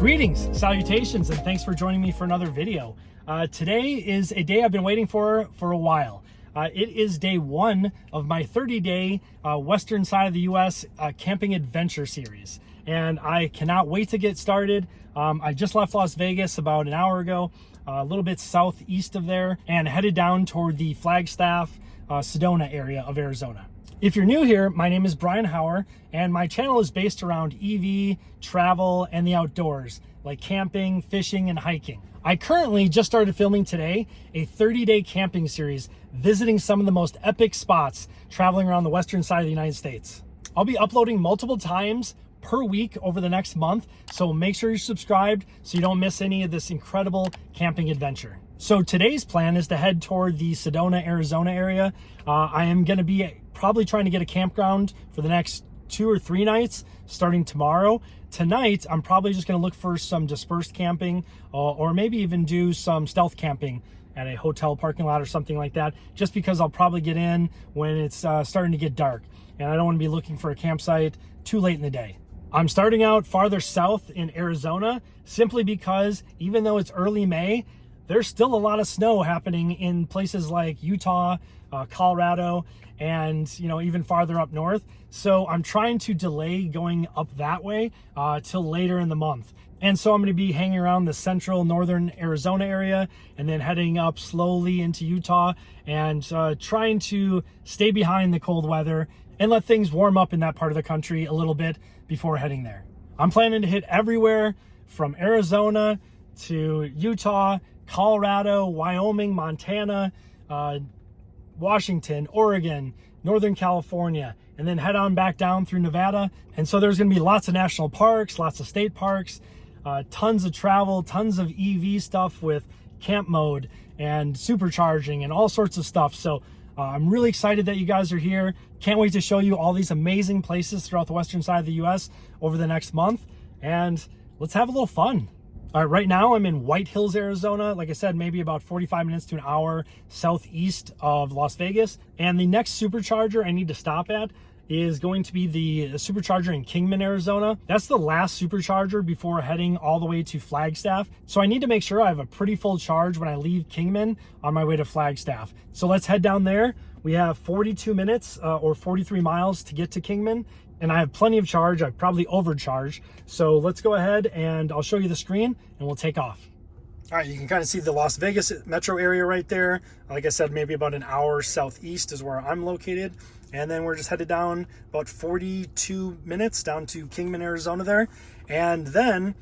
Greetings, salutations, and thanks for joining me for another video. Today is a day I've been waiting for a while. It is day one of my 30-day western side of the U.S. Camping adventure series, and I cannot wait to get started. I just left Las Vegas about an hour ago, a little bit southeast of there, and headed down toward the Flagstaff, Sedona area of Arizona. If you're new here, my name is Bryan Hauer, and my channel is based around EV, travel, and the outdoors, like camping, fishing, and hiking. I currently just started filming today a 30-day camping series, visiting some of the most epic spots traveling around the western side of the United States. I'll be uploading multiple times per week over the next month, so make sure you're subscribed so you don't miss any of this incredible camping adventure. So today's plan is to head toward the Sedona, Arizona area. I am going to be probably trying to get a campground for the next 2 or 3 nights starting tomorrow. Tonight, I'm probably just going to look for some dispersed camping or maybe even do some stealth camping at a hotel parking lot or something like that, just because I'll probably get in when it's starting to get dark, and I don't want to be looking for a campsite too late in the day. I'm starting out farther south in Arizona simply because even though it's early May, there's still a lot of snow happening in places like Utah, Colorado, and even farther up north. So I'm trying to delay going up that way till later in the month. And so I'm going to be hanging around the central northern Arizona area and then heading up slowly into Utah and trying to stay behind the cold weather and let things warm up in that part of the country a little bit before heading there. I'm planning to hit everywhere from Arizona to Utah, Colorado, Wyoming, Montana, Washington, Oregon, Northern California, and then head on back down through Nevada. And so there's going to be lots of national parks, lots of state parks, tons of travel, tons of EV stuff with camp mode and supercharging and all sorts of stuff. So I'm really excited that you guys are here. Can't wait to show you all these amazing places throughout the western side of the US over the next month. And let's have a little fun. All right, right now I'm in White Hills, Arizona. Like I said, maybe about 45 minutes to an hour southeast of Las Vegas. And the next supercharger I need to stop at is going to be the supercharger in Kingman, Arizona. That's the last supercharger before heading all the way to Flagstaff. So I need to make sure I have a pretty full charge when I leave Kingman on my way to Flagstaff. So let's head down there. We have 42 minutes or 43 miles to get to Kingman. And I have plenty of charge. I've probably overcharged. So let's go ahead and I'll show you the screen and we'll take off. All right, you can kind of see the Las Vegas metro area right there. Like I said, maybe about an hour southeast is where I'm located. And then we're just headed down about 42 minutes down to Kingman, Arizona there. And then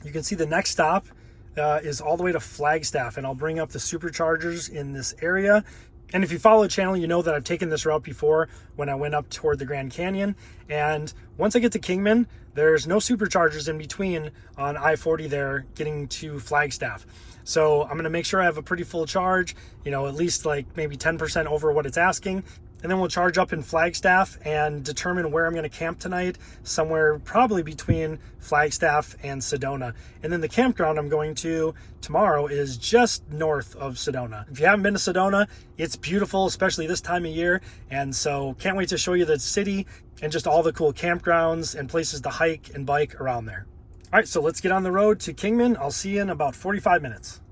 you can see the next stop is all the way to Flagstaff. And I'll bring up the superchargers in this area. And if you follow the channel, you know that I've taken this route before when I went up toward the Grand Canyon. And once I get to Kingman, there's no superchargers in between on I-40 there getting to Flagstaff. So I'm going to make sure I have a pretty full charge, at least like maybe 10% over what it's asking. And then we'll charge up in Flagstaff and determine where I'm going to camp tonight, somewhere probably between Flagstaff and Sedona. And then the campground I'm going to tomorrow is just north of Sedona. If you haven't been to Sedona, it's beautiful, especially this time of year. And so can't wait to show you the city and just all the cool campgrounds and places to hike and bike around there. All right, so let's get on the road to Kingman. I'll see you in about 45 minutes.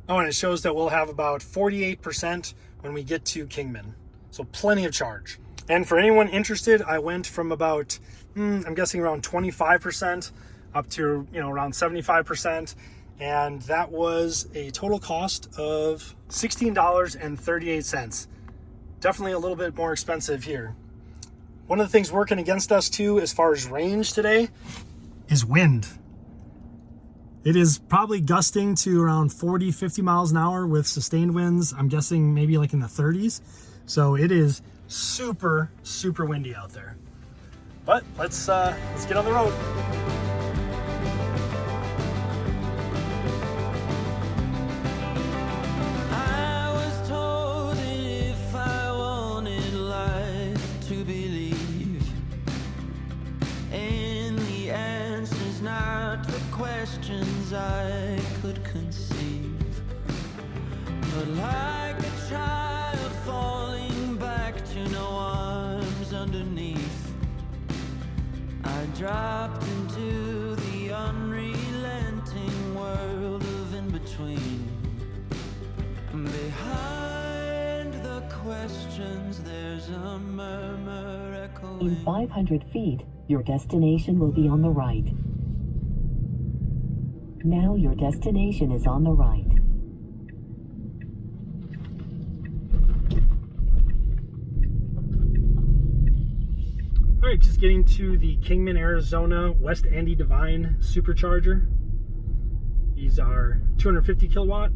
Oh, and it shows that we'll have about 48% when we get to Kingman. So plenty of charge. And for anyone interested, I went from about, I'm guessing around 25% up to, around 75%. And that was a total cost of $16.38. Definitely a little bit more expensive here. One of the things working against us too, as far as range today, is wind. It is probably gusting to around 40, 50 miles an hour with sustained winds. I'm guessing maybe like in the 30s. So it is super, super windy out there. But let's get on the road. I was told if I wanted life to believe, and the answer's not the questions I could conceive, but like a child falling back to no arms underneath, I dropped into the unrelenting falling. In 500 feet, your destination will be on the right. Now your destination is on the right. All right, just getting to the Kingman, Arizona West Andy Devine Supercharger. These are 250 kilowatt.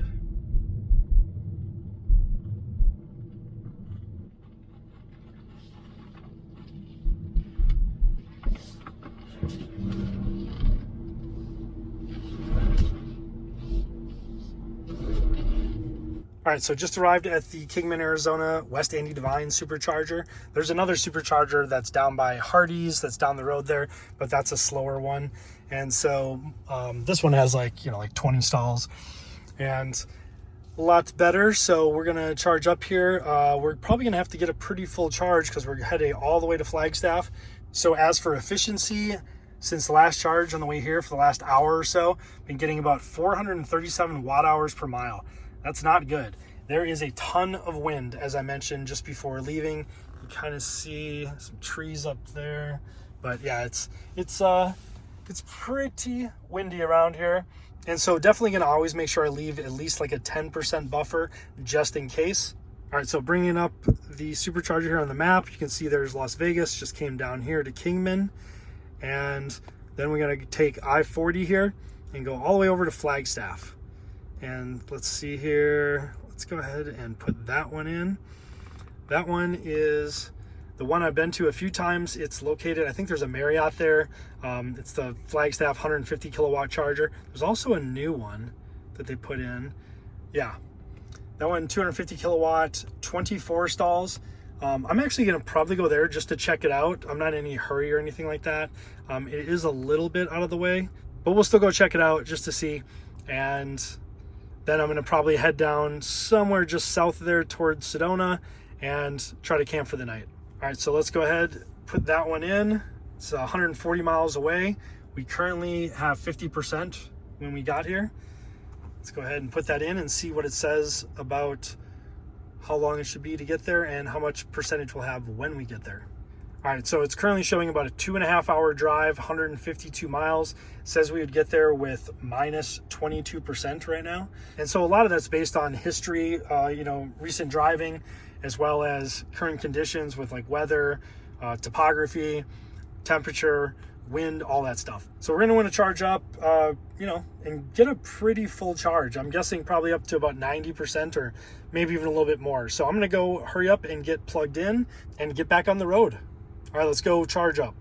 All right, so just arrived at the Kingman, Arizona West Andy Devine Supercharger. There's another Supercharger that's down by Hardee's, that's down the road there, but that's a slower one. And so this one has like 20 stalls and a lot better. So we're gonna charge up here. We're probably gonna have to get a pretty full charge because we're heading all the way to Flagstaff. So as for efficiency, since the last charge on the way here for the last hour or so, been getting about 437 watt hours per mile. That's not good. There is a ton of wind, as I mentioned just before leaving. You kind of see some trees up there, but yeah, it's pretty windy around here. And so definitely gonna always make sure I leave at least like a 10% buffer just in case. All right, so bringing up the Supercharger here on the map, you can see there's Las Vegas, just came down here to Kingman. And then we're gonna take I-40 here and go all the way over to Flagstaff. And let's see here, let's go ahead and put that one in. That one is the one I've been to a few times. It's located, I think there's a Marriott there. It's the Flagstaff 150 kilowatt charger. There's also a new one that they put in. Yeah, that one 250 kilowatt, 24 stalls. I'm actually gonna probably go there just to check it out. I'm not in any hurry or anything like that. It is a little bit out of the way, but we'll still go check it out just to see. And then I'm gonna probably head down somewhere just south of there towards Sedona and try to camp for the night. All right, so let's go ahead, put that one in. It's 140 miles away. We currently have 50% when we got here. Let's go ahead and put that in and see what it says about how long it should be to get there and how much percentage we'll have when we get there. All right, so it's currently showing about a 2.5 hour drive, 152 miles. It says we would get there with minus 22% right now. And so a lot of that's based on history, recent driving, as well as current conditions with like weather, topography, temperature, wind, all that stuff. So we're gonna wanna charge up, and get a pretty full charge. I'm guessing probably up to about 90% or maybe even a little bit more. So I'm gonna go hurry up and get plugged in and get back on the road. All right, let's go charge up.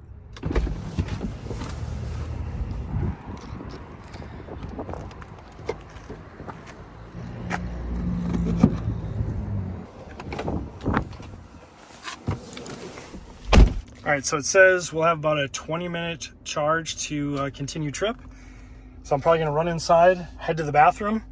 All right, so it says we'll have about a 20-minute charge to continue trip. So I'm probably gonna run inside, head to the bathroom,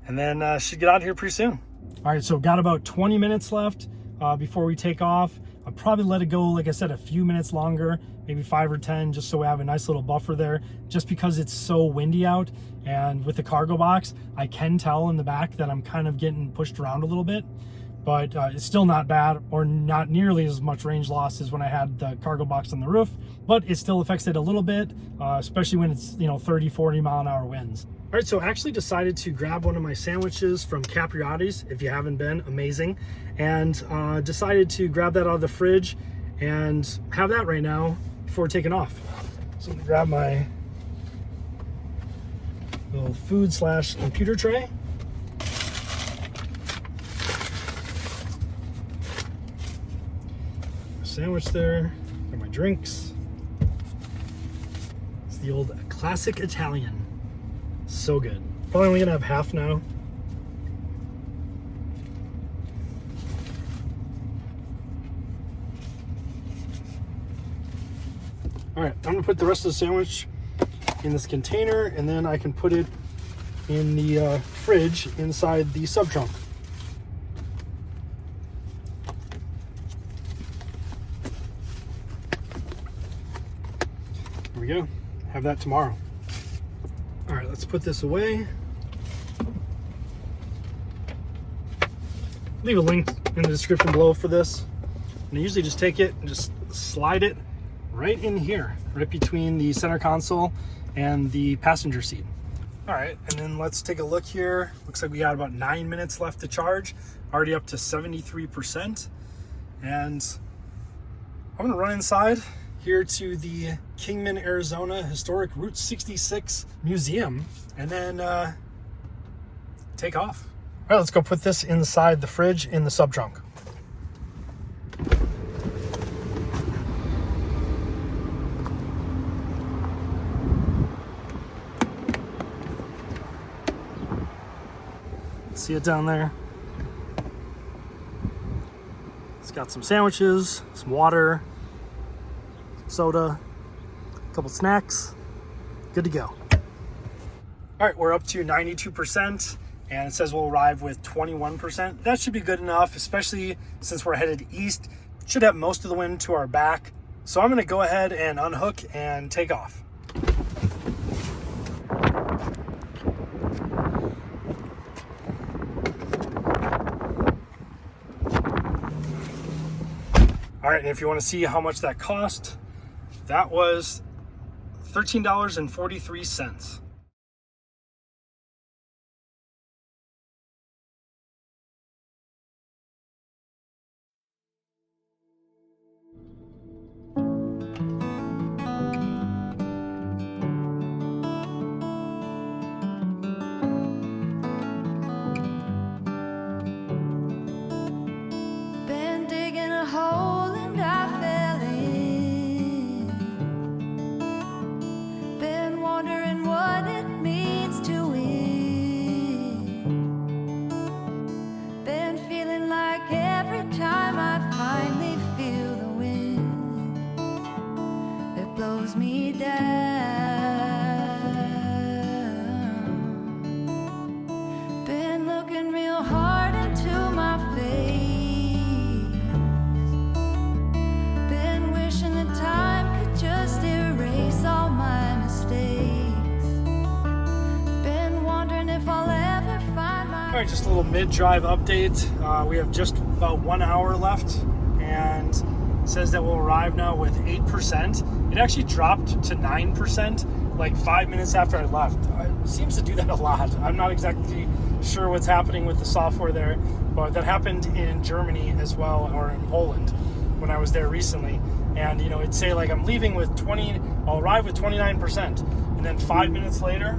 and then should get out of here pretty soon. All right, so got about 20 minutes left before we take off. I'll probably let it go, like I said, a few minutes longer, maybe 5 or 10, just so we have a nice little buffer there, just because it's so windy out. And with the cargo box, I can tell in the back that I'm kind of getting pushed around a little bit, but it's still not bad or not nearly as much range loss as when I had the cargo box on the roof, but it still affects it a little bit, especially when it's 30, 40 mile an hour winds. All right, so I actually decided to grab one of my sandwiches from Capriotti's, if you haven't been, amazing, and decided to grab that out of the fridge and have that right now before taking off. So I'm gonna grab my little food/computer tray. Sandwich there, got my drinks. It's the old classic Italian. So good. Probably only gonna have half now. All right, I'm gonna put the rest of the sandwich in this container, and then I can put it in the fridge inside the sub trunk. There we go. Have that tomorrow. All right, let's put this away. Leave a link in the description below for this. And I usually just take it and just slide it right in here, right between the center console and the passenger seat. All right, and then let's take a look here. Looks like we got about 9 minutes left to charge, already up to 73%. And I'm gonna run inside here to the Kingman, Arizona Historic Route 66 Museum, and then take off. All right, let's go put this inside the fridge in the sub trunk. See it down there? It's got some sandwiches, some water, some soda, a couple snacks. Good to go. All right, we're up to 92%, and it says we'll arrive with 21%. That should be good enough, especially since we're headed east. Should have most of the wind to our back. So I'm gonna go ahead and unhook and take off. All right, and if you want to see how much that cost, that was $13.43. Been digging a hole and I fell in. Been wondering what it means to win. Been feeling like every time I finally feel the wind, it blows me down. Been looking real hard into my face. Been wishing that time could just erase all my mistakes. Been wondering if I'll ever find my... All right, just a little mid-drive update. We have just about 1 hour left, and it says that we'll arrive now with 8%. It actually dropped to 9% like 5 minutes after I left. It seems to do that a lot. I'm not exactly sure what's happening with the software there, but that happened in Germany as well, or in Poland when I was there recently. And you know, it'd say like I'm leaving with I'll arrive with 29%, and then 5 minutes later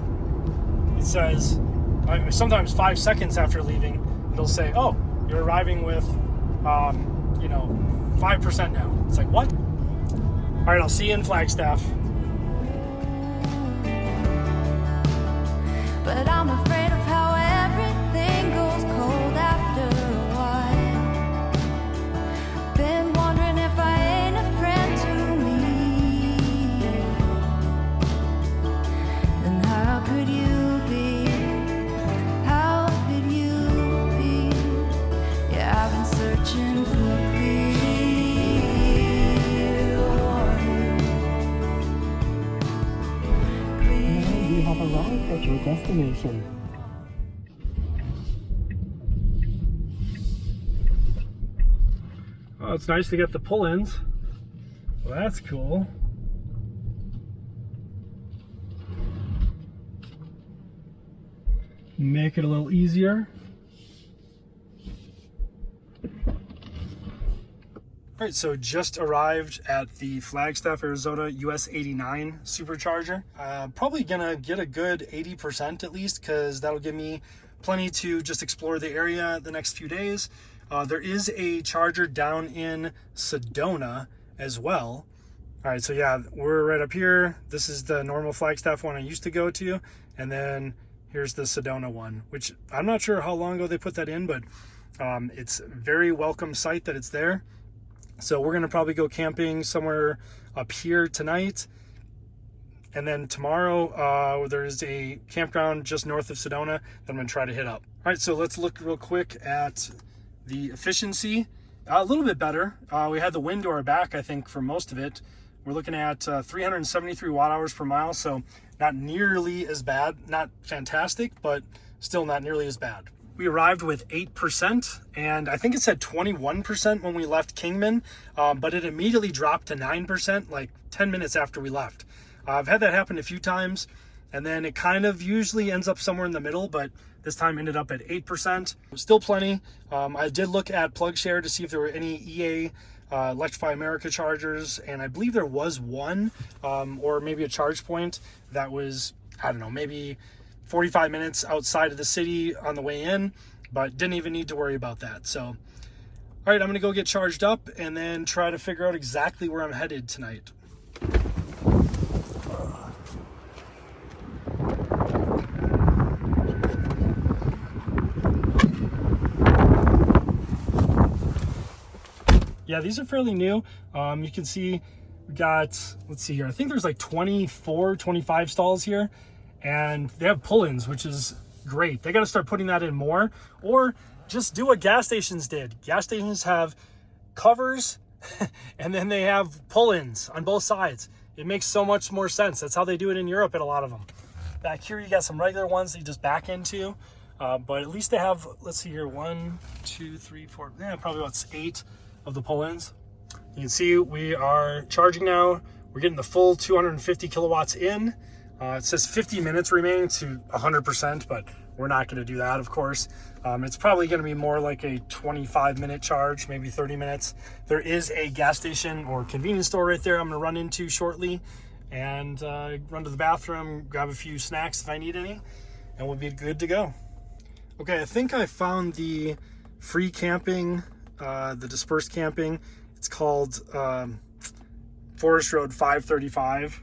it says, sometimes 5 seconds after leaving, it'll say, oh, you're arriving with 5% now. It's like, what? All right, I'll see you in Flagstaff. But I'm afraid of how everything goes cold after a while. Been wondering if I ain't a friend to me. Then how could you be? How could you be? Yeah, I've been searching for You have arrived at your destination. Oh, it's nice to get the pull-ins. Well, that's cool. Make it a little easier. All right, so just arrived at the Flagstaff, Arizona US 89 Supercharger. Probably gonna get a good 80% at least, because that'll give me plenty to just explore the area the next few days. There is a charger down in Sedona as well. All right, so yeah, we're right up here. This is the normal Flagstaff one I used to go to, and then here's the Sedona one, which I'm not sure how long ago they put that in, but it's a very welcome sight that it's there. So we're gonna probably go camping somewhere up here tonight. And then tomorrow, there's a campground just north of Sedona that I'm gonna try to hit up. All right, so let's look real quick at the efficiency. A little bit better. We had the wind to our back, I think, for most of it. We're looking at 373 watt hours per mile, so not nearly as bad. Not fantastic, but still not nearly as bad. We arrived with 8%, and I think it said 21% when we left Kingman, but it immediately dropped to 9% like 10 minutes after we left. I've had that happen a few times, and then it kind of usually ends up somewhere in the middle, but this time ended up at 8%. Still plenty. I did look at PlugShare to see if there were any EA Electrify America chargers, and I believe there was one, or maybe a charge point that was, I don't know, maybe 45 minutes outside of the city on the way in, but didn't even need to worry about that. So, all right, I'm gonna go get charged up and then try to figure out exactly where I'm headed tonight. Yeah, these are fairly new. You can see we got, let's see here, I think there's like 24, 25 stalls here, and they have pull-ins, which is great. They got to start putting that in more, or just do what gas stations did. Gas stations have covers and then they have pull-ins on both sides. It makes so much more sense. That's how they do it in Europe at a lot of them. Back here, you got some regular ones that you just back into, but at least they have, let's see here, 1, 2, 3, 4, probably about 8 of the pull-ins. You can see we are charging now. We're getting the full 250 kilowatts in. It says 50 minutes remaining to 100%, but we're not going to do that, of course. It's probably going to be more like a 25-minute charge, maybe 30 minutes. There is a gas station or convenience store right there I'm going to run into shortly, and run to the bathroom, grab a few snacks if I need any, and we'll be good to go. Okay, I think I found the free camping, the dispersed camping. It's called Forest Road 535.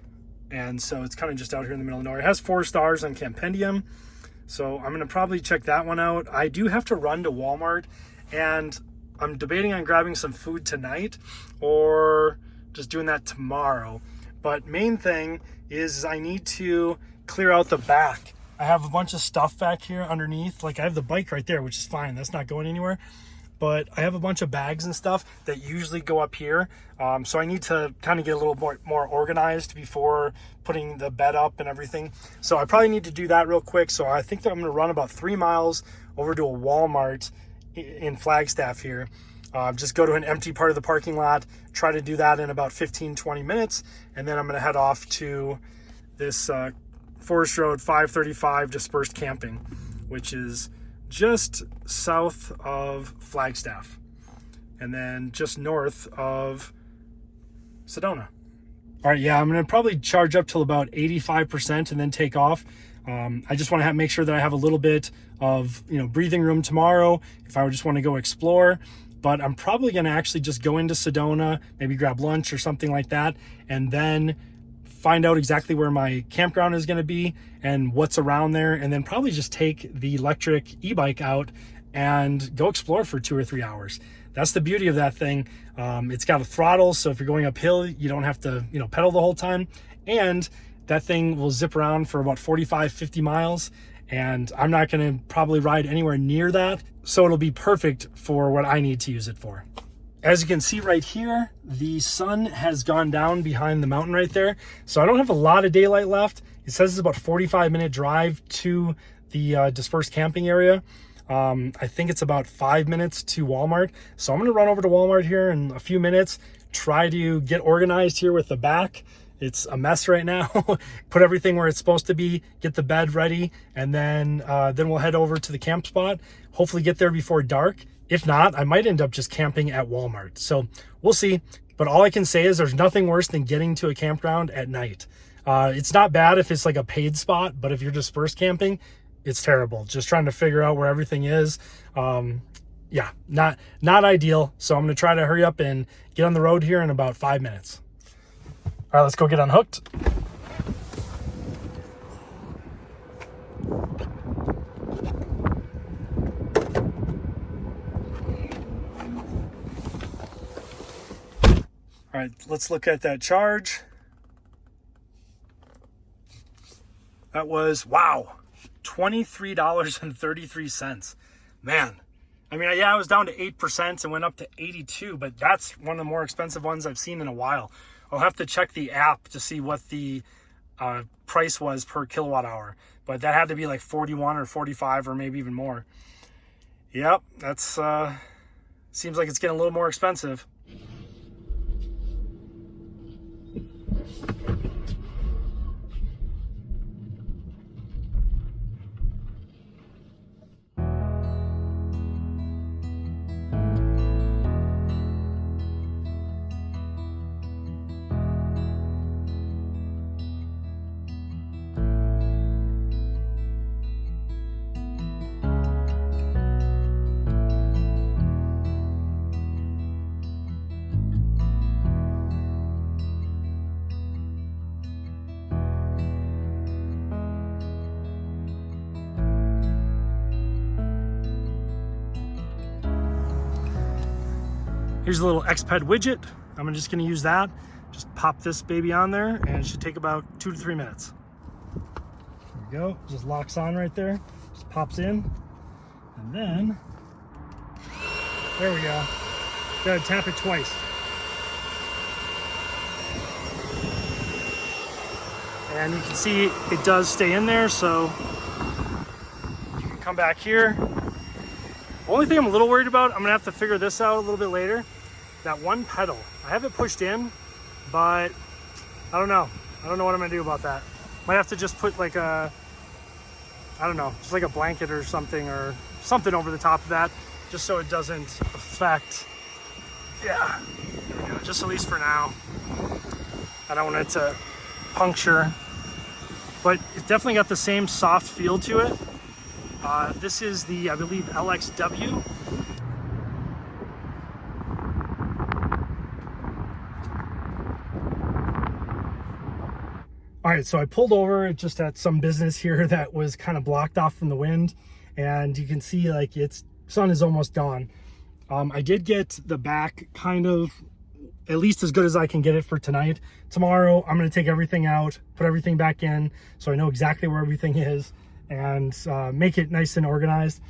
And so it's kind of just out here in the middle of nowhere. It has 4 stars on Campendium, so I'm going to probably check that one out. I do have to run to Walmart, and I'm debating on grabbing some food tonight or just doing that tomorrow. But main thing is I need to clear out the back. I have a bunch of stuff back here underneath. Like I have the bike right there, which is fine. That's not going anywhere. But I have a bunch of bags and stuff that usually go up here. So I need to kind of get a little more organized before putting the bed up and everything. So I probably need to do that real quick. So I think that I'm going to run about 3 miles over to a Walmart in Flagstaff here. Just go to an empty part of the parking lot, try to do that in about 15-20 minutes. And then I'm going to head off to this Forest Road 535 dispersed camping, which is just south of Flagstaff and then just north of Sedona. All right, yeah, I'm gonna probably charge up till about 85% and then take off. I just want to make sure that I have a little bit of breathing room tomorrow if I just want to go explore. But I'm probably gonna actually just go into Sedona, maybe grab lunch or something like that, and then find out exactly where my campground is going to be and what's around there, and then probably just take the electric e-bike out and go explore for 2 or 3 hours. That's the beauty of that thing. It's got a throttle, so if you're going uphill, you don't have to pedal the whole time, and that thing will zip around for about 45-50 miles, and I'm not going to probably ride anywhere near that, so it'll be perfect for what I need to use it for. As you can see right here, the sun has gone down behind the mountain right there. So I don't have a lot of daylight left. It says it's about a 45-minute drive to the dispersed camping area. I think it's about 5 minutes to Walmart. So I'm going to run over to Walmart here in a few minutes, try to get organized here with the back. It's a mess right now. Put everything where it's supposed to be, get the bed ready, and then we'll head over to the camp spot. Hopefully get there before dark. If not, I might end up just camping at Walmart. So we'll see. But all I can say is there's nothing worse than getting to a campground at night. It's not bad if it's like a paid spot, but if you're dispersed camping, it's terrible. Just trying to figure out where everything is. Yeah, not ideal. So I'm going to try to hurry up and get on the road here in about 5 minutes. All right, let's go get unhooked. All right, let's look at that charge. That was, wow, $23.33. Man, I mean, yeah, I was down to 8% and went up to 82, but that's one of the more expensive ones I've seen in a while. I'll have to check the app to see what the price was per kilowatt hour, but that had to be like 41 or 45 or maybe even more. Yep, that's seems like it's getting a little more expensive. Here's a little Xped widget. I'm just gonna use that. Just pop this baby on there and it should take about 2 to 3 minutes. There we go, just locks on right there. Just pops in. And then, there we go. Gotta tap it twice. And you can see it does stay in there, so you can come back here. The only thing I'm a little worried about, I'm gonna have to figure this out a little bit later. That one pedal, I have it pushed in, but I don't know. I don't know what I'm gonna do about that. Might have to just put like a, I don't know, just like a blanket or something over the top of that, just so it doesn't affect, yeah, there we go, just at least for now. I don't want it to puncture, but it definitely got the same soft feel to it. This is the, I believe, LXW. All right, so I pulled over just at some business here that was kind of blocked off from the wind, and you can see like its sun is almost gone. I did get the back kind of at least as good as I can get it for tonight. Tomorrow, I'm gonna take everything out, put everything back in, so I know exactly where everything is, and make it nice and organized.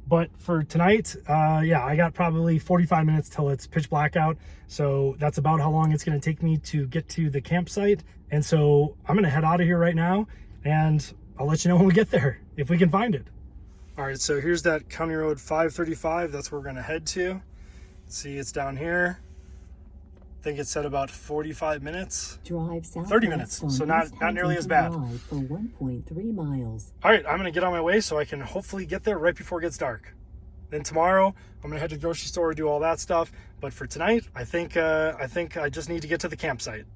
But for tonight, yeah, I got probably 45 minutes till it's pitch black out. So that's about how long it's gonna take me to get to the campsite. And so I'm gonna head out of here right now, and I'll let you know when we get there, if we can find it. All right, so here's that County Road 535. That's where we're gonna head to. See, it's down here. I think it said about 45 minutes. Drive south 30 minutes, so not nearly as bad. For 1.3 miles. All right, I'm gonna get on my way so I can hopefully get there right before it gets dark. Then tomorrow, I'm gonna head to the grocery store, do all that stuff. But for tonight, I think I just need to get to the campsite.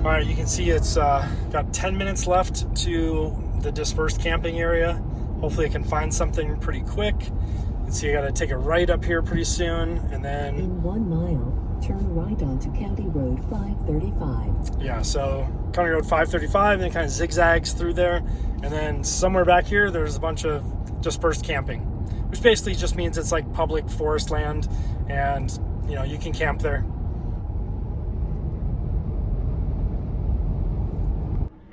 All right, you can see it's got 10 minutes left to the dispersed camping area. Hopefully I can find something pretty quick. You can see I gotta take a right up here pretty soon, and then... In 1 mile, turn right onto County Road 535. Yeah, so County Road 535, and then kind of zigzags through there. And then somewhere back here, there's a bunch of dispersed camping, which basically just means it's like public forest land, and you know, you can camp there.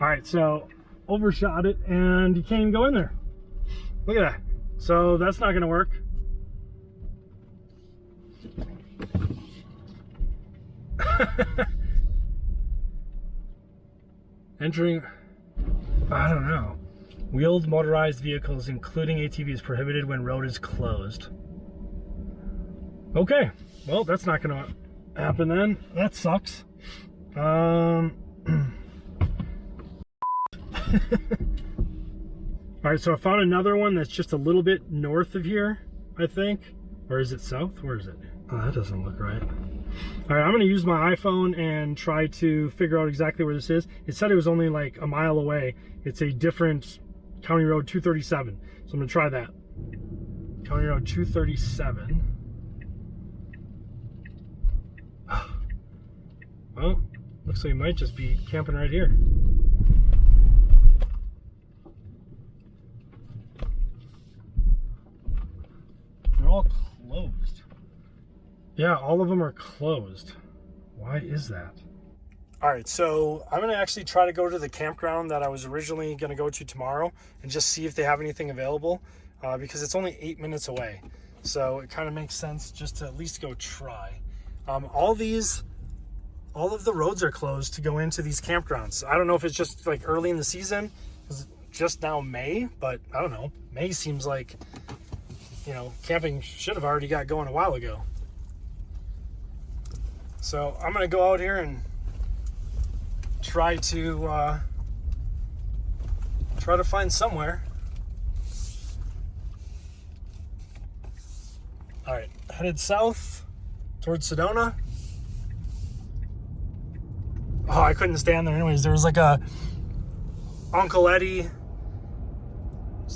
All right, so overshot it and you can't even go in there. Look at that. So that's not gonna work. Entering, I don't know. Wheeled motorized vehicles, including ATVs, prohibited when road is closed. Okay, well, that's not gonna happen then. That sucks. All right, so I found another one that's just a little bit north of here, I think. Or is it south? Where is it? Oh, that doesn't look right. All right, I'm gonna use my iPhone and try to figure out exactly where this is. It said it was only like a mile away. It's a different County Road 237. So I'm gonna try that. County Road 237. Well, looks like it might just be camping right here. Yeah, all of them are closed. Why is that? All right, so I'm gonna actually try to go to the campground that I was originally gonna go to tomorrow and just see if they have anything available because it's only 8 minutes away. So it kind of makes sense just to at least go try. All of the roads are closed to go into these campgrounds. I don't know if it's just like early in the season, because it's just now May, but I don't know. May seems like, you know, camping should have already got going a while ago. So I'm gonna go out here and try to find somewhere. All right, headed south towards Sedona. Oh, I couldn't stand there anyways. There was like a Uncle Eddie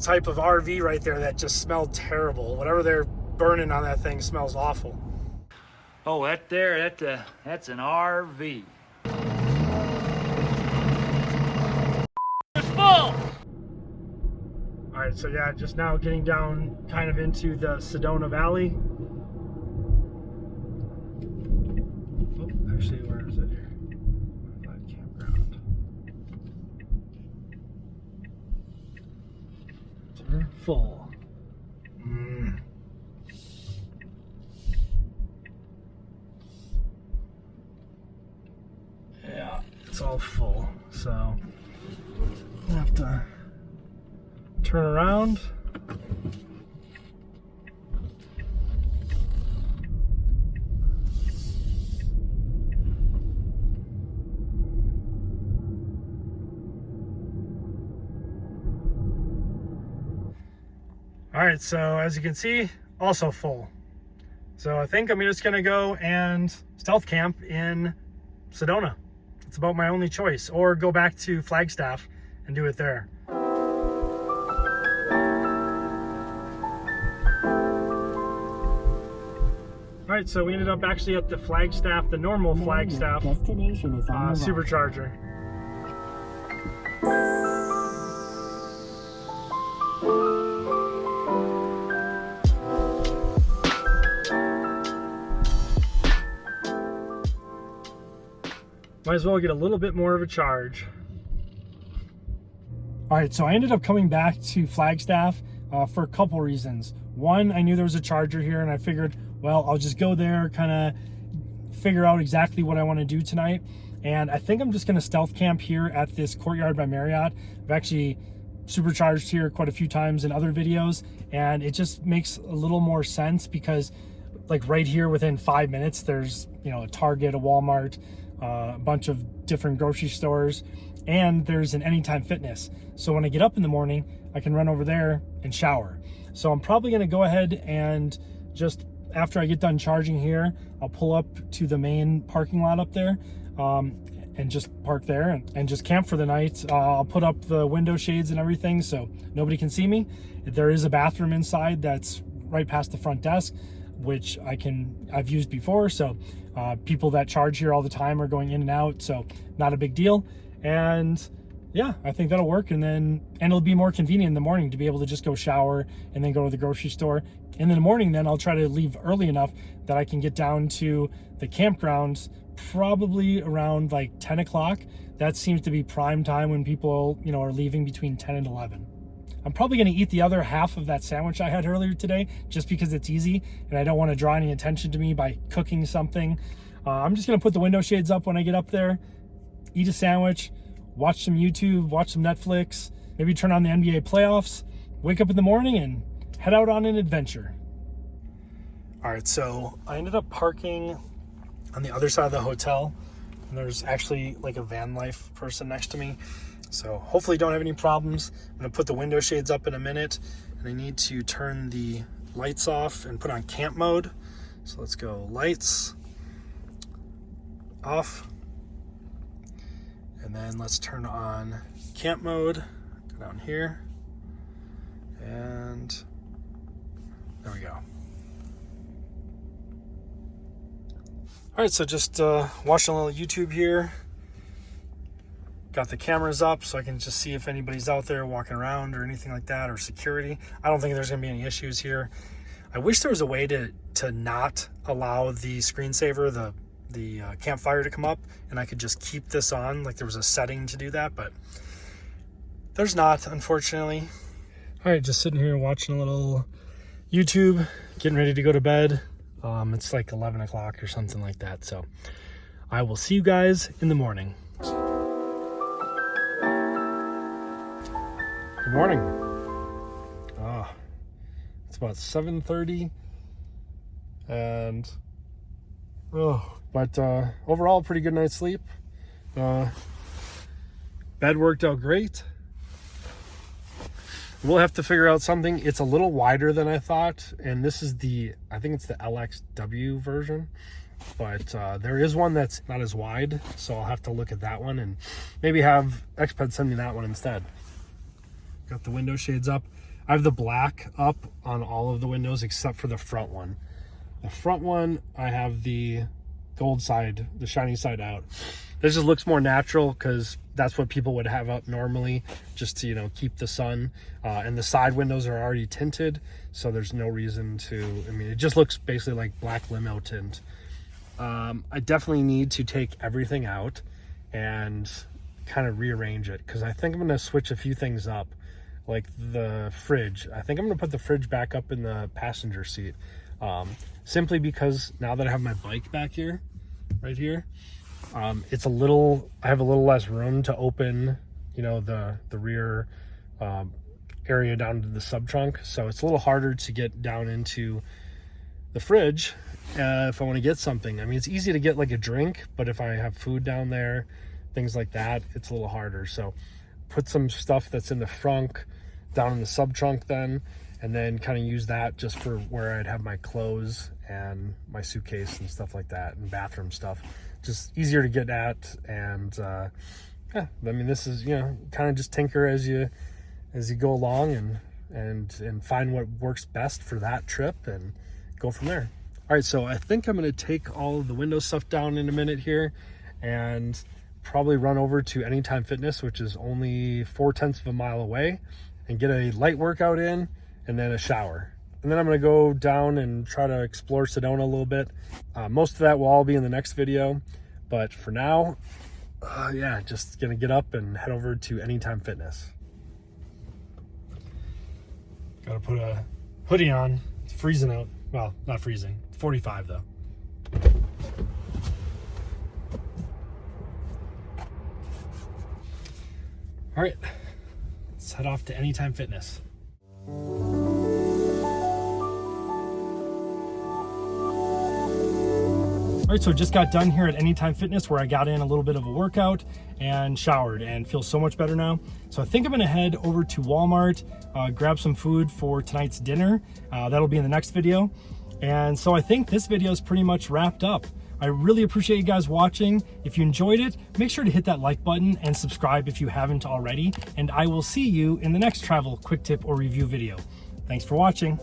type of RV right there that just smelled terrible. Whatever they're burning on that thing smells awful. Oh, that's an RV. It's full! All right, so yeah, just now getting down kind of into the Sedona Valley. Oh, actually, where is it here? Campground. We're full. Yeah, it's all full, so I have to turn around. All right, so as you can see, also full. So I think I'm just gonna go and stealth camp in Sedona. It's about my only choice, or go back to Flagstaff and do it there. All right, so we ended up actually at the Flagstaff, the normal Flagstaff Destination is on the right. Supercharger. Might as well get a little bit more of a charge. All right, so I ended up coming back to Flagstaff for a couple reasons. One, I knew there was a charger here and I figured, well, I'll just go there, kind of figure out exactly what I want to do tonight. And I think I'm just going to stealth camp here at this Courtyard by Marriott. I've actually supercharged here quite a few times in other videos, and it just makes a little more sense because like right here within 5 minutes, there's, you know, a Target, a Walmart, a bunch of different grocery stores, and there's an Anytime Fitness. So when I get up in the morning, I can run over there and shower. So I'm probably going to go ahead and just, after I get done charging here, I'll pull up to the main parking lot up there and just park there and just camp for the night. I'll put up the window shades and everything so nobody can see me. There is a bathroom inside that's right past the front desk, which I've used before. So people that charge here all the time are going in and out, so not a big deal. And yeah, I think that'll work. And it'll be more convenient in the morning to be able to just go shower and then go to the grocery store. And in the morning, then I'll try to leave early enough that I can get down to the campgrounds probably around like 10 o'clock. That seems to be prime time when people, you know, are leaving between 10 and 11. I'm probably going to eat the other half of that sandwich I had earlier today just because it's easy and I don't want to draw any attention to me by cooking something. I'm just going to put the window shades up when I get up there, eat a sandwich, watch some YouTube, watch some Netflix, maybe turn on the NBA playoffs, wake up in the morning and head out on an adventure. All right, so I ended up parking on the other side of the hotel, and there's actually like a van life person next to me. So hopefully don't have any problems. I'm gonna put the window shades up in a minute, and I need to turn the lights off and put on camp mode. So let's go lights off. And then let's turn on camp mode, go down here, and there we go. All right, so just watching a little YouTube here. Got the cameras up so I can just see if anybody's out there walking around or anything like that, or security. I don't think there's gonna be any issues here. I wish there was a way to to not allow the screensaver, the campfire to come up, and I could just keep this on. Like there was a setting to do that, but there's not, unfortunately. All right, just sitting here watching a little YouTube, getting ready to go to bed. It's like 11 o'clock or something like that. So I will see you guys in the morning. Good morning. It's about 7:30, and overall pretty good night's sleep. Bed worked out great. We'll have to figure out something. It's a little wider than I thought, and this is I think it's the LXW version, but there is one that's not as wide, so I'll have to look at that one and maybe have Exped send me that one instead. Got the window shades up. I have the black up on all of the windows except for the front one. The front one, I have the gold side, the shiny side out. This just looks more natural because that's what people would have up normally, just to, you know, keep the sun. And the side windows are already tinted, so there's no reason to, I mean, it just looks basically like black limo tint. I definitely need to take everything out and kind of rearrange it, because I think I'm going to switch a few things up, like the fridge. I think I'm going to put the fridge back up in the passenger seat, simply because now that I have my bike back here, right here, it's I have a little less room to open, you know, the rear area down to the sub trunk, so it's a little harder to get down into the fridge if I want to get something. I mean, it's easy to get like a drink, but if I have food down there, things like that, it's a little harder. So put some stuff that's in the frunk down in the sub trunk then, and then kind of use that just for where I'd have my clothes and my suitcase and stuff like that, and bathroom stuff. Just easier to get at. And yeah, I mean, this is, you know, kind of just tinker as you go along and find what works best for that trip and go from there. All right, so I think I'm going to take all of the window stuff down in a minute here and probably run over to Anytime Fitness, which is only 0.4 of a mile away, and get a light workout in and then a shower. And then I'm going to go down and try to explore Sedona a little bit. Most of that will all be in the next video, but for now, yeah, just going to get up and head over to Anytime Fitness. Got to put a hoodie on. It's freezing out. Well, not freezing. 45 though. All right, let's head off to Anytime Fitness. All right, so just got done here at Anytime Fitness, where I got in a little bit of a workout and showered and feel so much better now. So I think I'm gonna head over to Walmart, grab some food for tonight's dinner. That'll be in the next video. And so I think this video is pretty much wrapped up. I really appreciate you guys watching. If you enjoyed it, make sure to hit that like button and subscribe if you haven't already. And I will see you in the next travel quick tip or review video. Thanks for watching.